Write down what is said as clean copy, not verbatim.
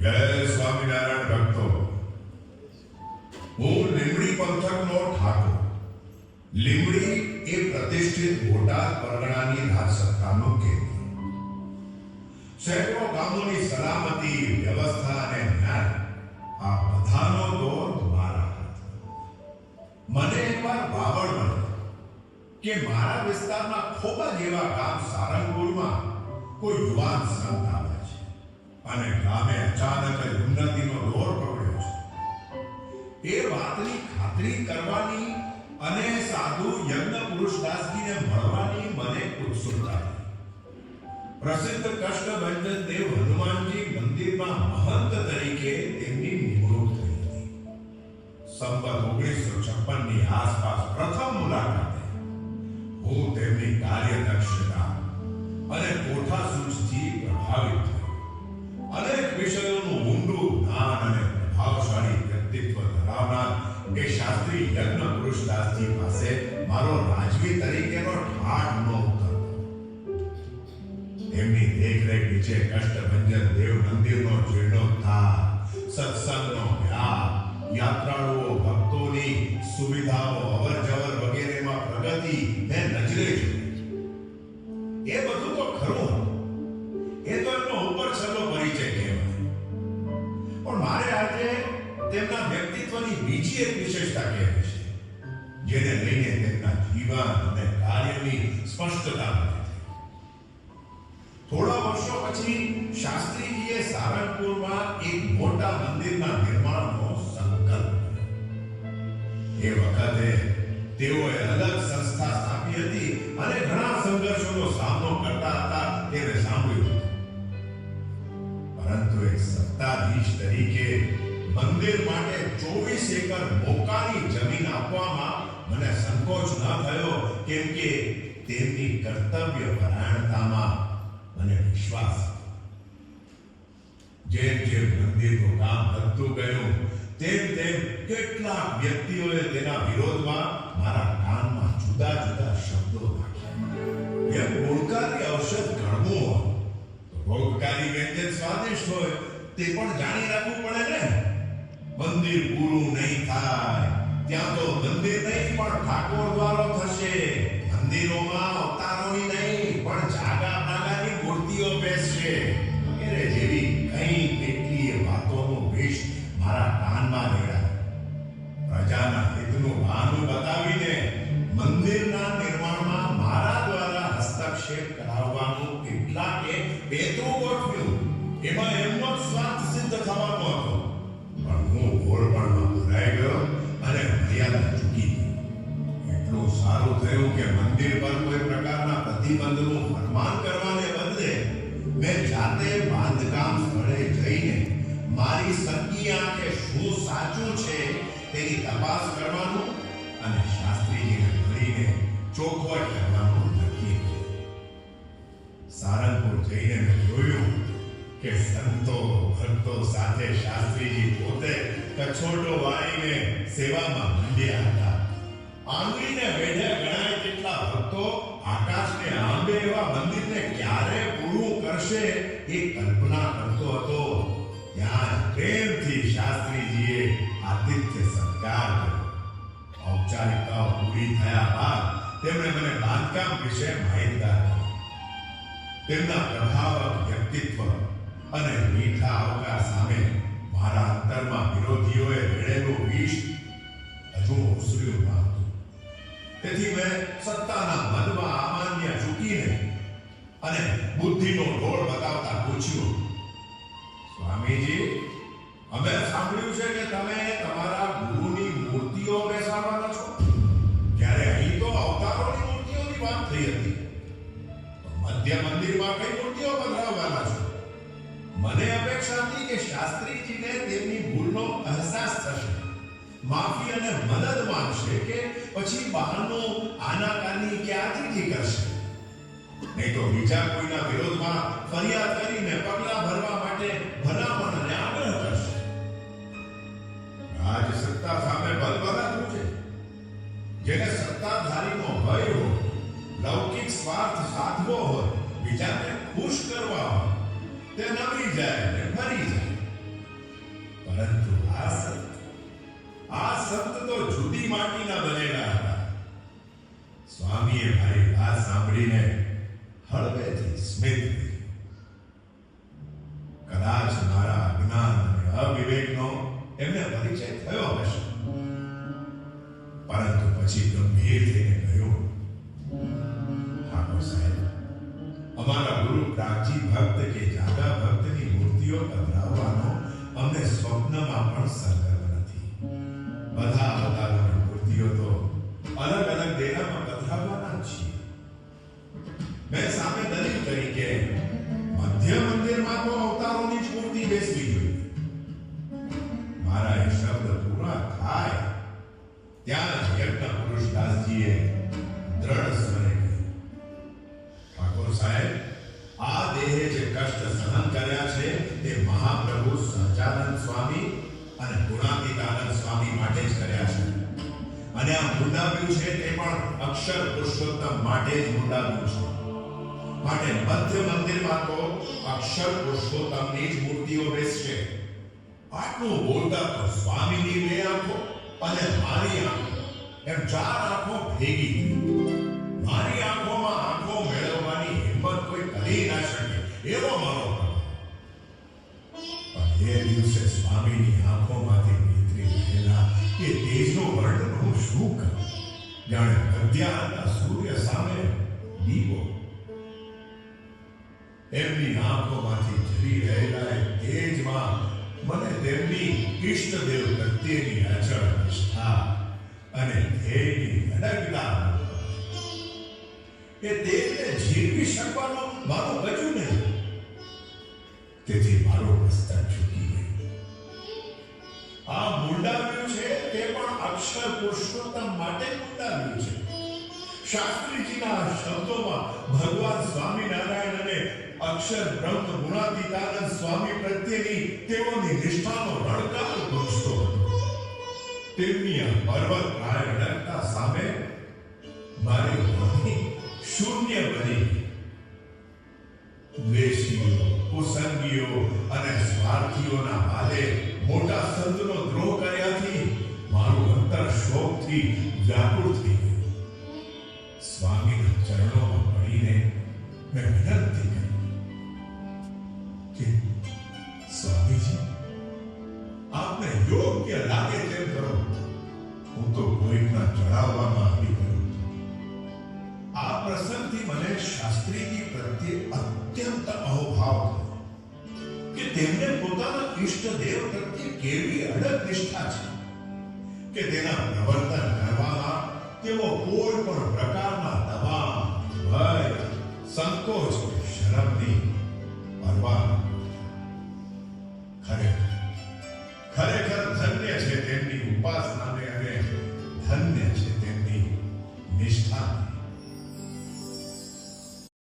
જય સ્વામિનારાયણ ભક્તો. હું લીંબડી પંથકનો ઠાકોર. લીંબડી એ પ્રતિષ્ઠિત બોટાદ પરગણાની રાજસત્તાનું કેન્દ્ર. શહેરો ગામોની સલામતી, વ્યવસ્થા અને ન્યાય આ બધાનો દોર મારા હાથમાં. મને એકવાર બાવળ મળ્યો કે મારા વિસ્તારના ખોબા જેવા ગામ સારંગપુરમાં કોઈ યુવાન સંત આવે છે અને ગામે અચાનક જ ઉન્નતિનો દોર પકડ્યો છે. એ વાતની ખાતરી કરવાની અને સાધુ યજ્ઞ પુરુષદાસજીને મળવાની મને ઉત્સુકતા હતી. પ્રસિદ્ધ કષ્ટભંજન દેવ હનુમાનજી મંદિરમાં મહંત તરીકે તેમની નિમણૂક થઈ હતી. સંવત 1956 ની આસપાસ પ્રથમ મુલાકાતે હું તેમની કાર્યદક્ષતા અને કોઠાસૂઝથી પ્રભાવિત થયો. અનેક વિષયોનું ઊંડું જ્ઞાન અને પ્રભાવશાળી વ્યક્તિત્વ ધરાવનાર એ શાસ્ત્રી યજ્ઞ પુરુષદાસજી પાસે મારો રાજવી તરીકેનો ઠાઠ ન ઉતરતો. તેમની દેખરેખ નીચે કષ્ટભંજન દેવ મંદિરનો જીર્ણોદ્ધાર, સત્સંગનો વ્યાપ, યાત્રાળુઓ ભક્તોની સુવિધાઓ, અવરજવર વગેરેમાં પ્રગતિ મેં નજરે જોઈ. એ બધું તો ખરું, એ તો એમનો ઉપર છેલ્લો પરિચય કહેવાય. પણ મારે આજે તેમના વ્યક્તિત્વની બીજી એક વિશેષતા કહેવી છે, જેને લઈને તેમના જીવન અને કાર્યની સ્પષ્ટતા મળી. થોડા વર્ષો પછી શાસ્ત્રીજીએ સારંગપુરમાં એક મોટા મંદિરના નિર્માણનો સંકલ્પ કર્યો. એ વખતે તેઓએ અલગ સંસ્થા સ્થાપી હતી અને ઘણા સંઘર્ષોનો સામનો કરતા હતા તેણે સાંભળ્યું. પરંતુ એક સત્તાધીશ તરીકે મંદિર માટે 24 એકર મોકાની જમીન આપવામાં મને સંકોચ ન થયો, કેમ કે તેમની કર્તવ્ય પરાયણતામાં મને વિશ્વાસ હતો. જેમ જેમ મંદિરનું કામ વધતું ગયું તેમ તેમ કેટલાક વ્યક્તિઓએ તેના વિરોધમાં મારા કાનમાં જુદા જુદા શબ્દો નાખ્યા. એમ ગુણકારી ઔષધ ગણવું હોય તો ભોગકારી વ્યંજન સ્વાદિષ્ટ હોય તે પણ જાણી રાખવું પડે ને. મંદિર પૂરું નહીં થાય ત્યાં તો મંદિર નહીં પણ ઠાકોર દ્વારો થશે. મંદિરોમાં અવતારોની નહીં પણ જાગા નાગાની મૂર્તિઓ બેસશે વગેરે જેવી કઈ કેટલીય વાતોનું વિષ મારા કાનમાં રેડાય. પ્રજાના હિતનું બહાનું બતાવીને મંદિરના નિર્માણમાં મારા દ્વારા હસ્તક્ષેપ કરાવવાનું કેટલાકે પેતરું ગોઠવ્યું. એમાં એમનો જ સ્વાર્થ સિદ્ધ થવાનો હતો. પણ હું ગોળપણમાં ભરાઈ ગયો અને મર્યાદા ચૂકી ગઈ. એટલું સારું થયું કે મંદિર પર કોઈ પ્રકારના પ્રતિબંધનું ફરમાન કરવાને બદલે મેં જાતે બાંધકામ સ્થળે જઈને મારી સગી આંખે શું સાચું છે તેની તપાસ કરવાનું અને શાસ્ત્રીજીને મળીને ચોખવટ કરવાનું નક્કી કર્યું. સારંગપુર જઈને મેં જોયું કે સંતો ભક્તો સાથે શાસ્ત્રીજી પોતે કછોટો વાળીને સેવામાં મંડ્યા હતા. આંગળીને વેઢે ગણાય તેટલા ભક્તો આકાશને આંબે એવા મંદિરને ક્યારે પૂરું કરશે એ કલ્પના કરતો હતો. ત્યાં પ્રેમથી શાસ્ત્રીજીએ આતિથ્ય સત્કાર કર્યો. ઔપચારિકતાઓ પૂરી થયા બાદ તેમણે મને બાંધકામ વિશે માહિતગાર કર્યો. તેમના પ્રભાવક વ્યક્તિત્વ અને મીઠા આવકાર સામે મારા અંતરમાં વિરોધીઓએ રેડેલું વિષ હજુ ઓસર્યું ન હતું. તેથી મેં સત્તાના મદમાં અમાન્ય ચૂકીને અને બુદ્ધિનો ડોળ બતાવતા પૂછ્યું, સ્વામીજી, અમે સાંભળ્યું છે કે તમે તમારા ગુરુની મૂર્તિઓ બેસાડવાના છો. જ્યારે અહીં તો અવતારોની મૂર્તિઓની વાત થઈ હતી, તો મધ્ય મંદિરમાં કઈ મૂર્તિઓ પધરાવવાના છો? મને અપેક્ષા હતી કે શાસ્ત્રીજીને તેમની ભૂલનો અહેસાસ થશે, માફી અને મદદ માંગશે કે પછી બહારનું આનાકાની કે આજીજી કરશે, નહીં તો બીજા કોઈના વિરોધમાં ફરિયાદ કરીને પગલાં ભરવા માટે ભલામણ અને આગ્રહ કરશે. રાજ સત્તા સામે બલબલાતું છે. જેને સત્તાધારીનો ભય હોય, લૌકિક સ્વાર્થ સાધવો હોય, બીજાને ખુશ કરવા હોય, તે નબળી જાય ને મરી જાય. પરંતુ આ સંત તો જુદી માટીના બનેલા હતા. સ્વામીએ મારી વાત સાંભળીને હળવેથી સ્મિત કર્યું. કદાચ મારા અજ્ઞાન અને અવિવેકનો એમને પરિચય થયો હશે, પરંતુ પછી ગંભીર થઈને કહ્યું, ઠાકોર સાહેબ, અમારા ગુરુ પ્રાચી ભક્ત કે જાગા ભક્તની મૂર્તિઓ પધરાવવાનો અમને સ્વપ્નમાં પણ સંકલ્પ નથી. બધા અવતારોની મૂર્તિઓ તો અલગ અલગ ડેરામાં પધરાવવાના જ છીએ. મેં સામે દલીલ કરી કે મધ્ય મંદિરમાં તો અવતારોની જ મૂર્તિ બેસવી જોઈએ. મારા એ શબ્દ પૂરા થાય ત્યાં યજ્ઞ પુરુષ દાસજીએ દ્રઢ સ્વરે કહ્યું, ઠાકોર સાહેબ, આ દેહે જે કષ્ટ સહન કર્યા છે તે મહાપ્રભુ સહજાનંદ સ્વામી અને ગુણાતીતાનંદ સ્વામી માટે જ કર્યા છે. અને આ મુંડાવ્યું છે તે પણ અક્ષર પુરુષોત્તમ માટે જ મુંડાવ્યું છે. માટે મધ્ય મંદિરમાં તો અક્ષર પુરુષોત્તમની જ મૂર્તિઓ બેસશે. આટલું બોલતા તો સ્વામીની બે આંખો અને મારી આંખો એમ ચાર આંખો ભેગી થઈ. મારી આંખોમાં આંખો મેળવવાની હિંમત કોઈ કરી ના શકે એવો મારો પ્રભાવ. પણ એ દિવસે સ્વામીની આંખોમાંથી નીતરી રહેલા એ તેજનો વર્ણન હું શું કરું? જાણે અધ્યાના સૂર્ય સામે દીવો. એમની આંખોમાંથી જરી રહેલા એ તેજમાં મને તેમની ઈષ્ટદેવ પ્રત્યેની અચળ નિષ્ઠા અને ધ્યેયની અડગતા એ તેજને જીરવી શકવાનું મારું બચ્યું નહીં. તેથી મારો મસ્તક ઝૂકી ગયું. આ મુંડાવ્યું છે તે પણ અક્ષર પુરુષોત્તમ માટે મુંડાવ્યું છે. શાસ્ત્રીજીના શબ્દોમાં ભગવાન સ્વામિનારાયણ અને અક્ષર બ્રહ્મ ગુણાતીતાનંદ સ્વામી પ્રત્યેની તેઓની નિષ્ઠાનો રણકાર ગુંજતો હતો. તેમની આ પર્વત પ્રાય અડગતા સામે મારી વાણી શૂન્ય બની. દ્વેષીઓ, કુસંગીઓ અને સ્વાર્થીઓના હાલે મોટા સંતનો દ્રોહ કર્યાથી મારું અંતર શોકથી વ્યાકુળ થઈ ગયું. સ્વામીના ચરણોમાં પડીને મેં વિનંતી કરી કે સ્વામીજી, આપને યોગ્ય લાગે તેમ કરો. હું તો કોઈકના ચડાવવામાં આવી ગયો. આ પ્રસંગથી મને શાસ્ત્રીજી પ્રત્યે અત્યંત અહોભાવ થયો કે તેમને પોતાના ઈષ્ટદેવ પ્રત્યે કેવી અડગ નિષ્ઠા છે કે તેના પ્રવર્તન કરવામાં તેઓ કોઈ પણ પ્રકારના દબાણ, ભય, સંકોચ કે શરમની પરવા ન કરતા. ખરેખર ધન્ય છે તેમની ઉપાસના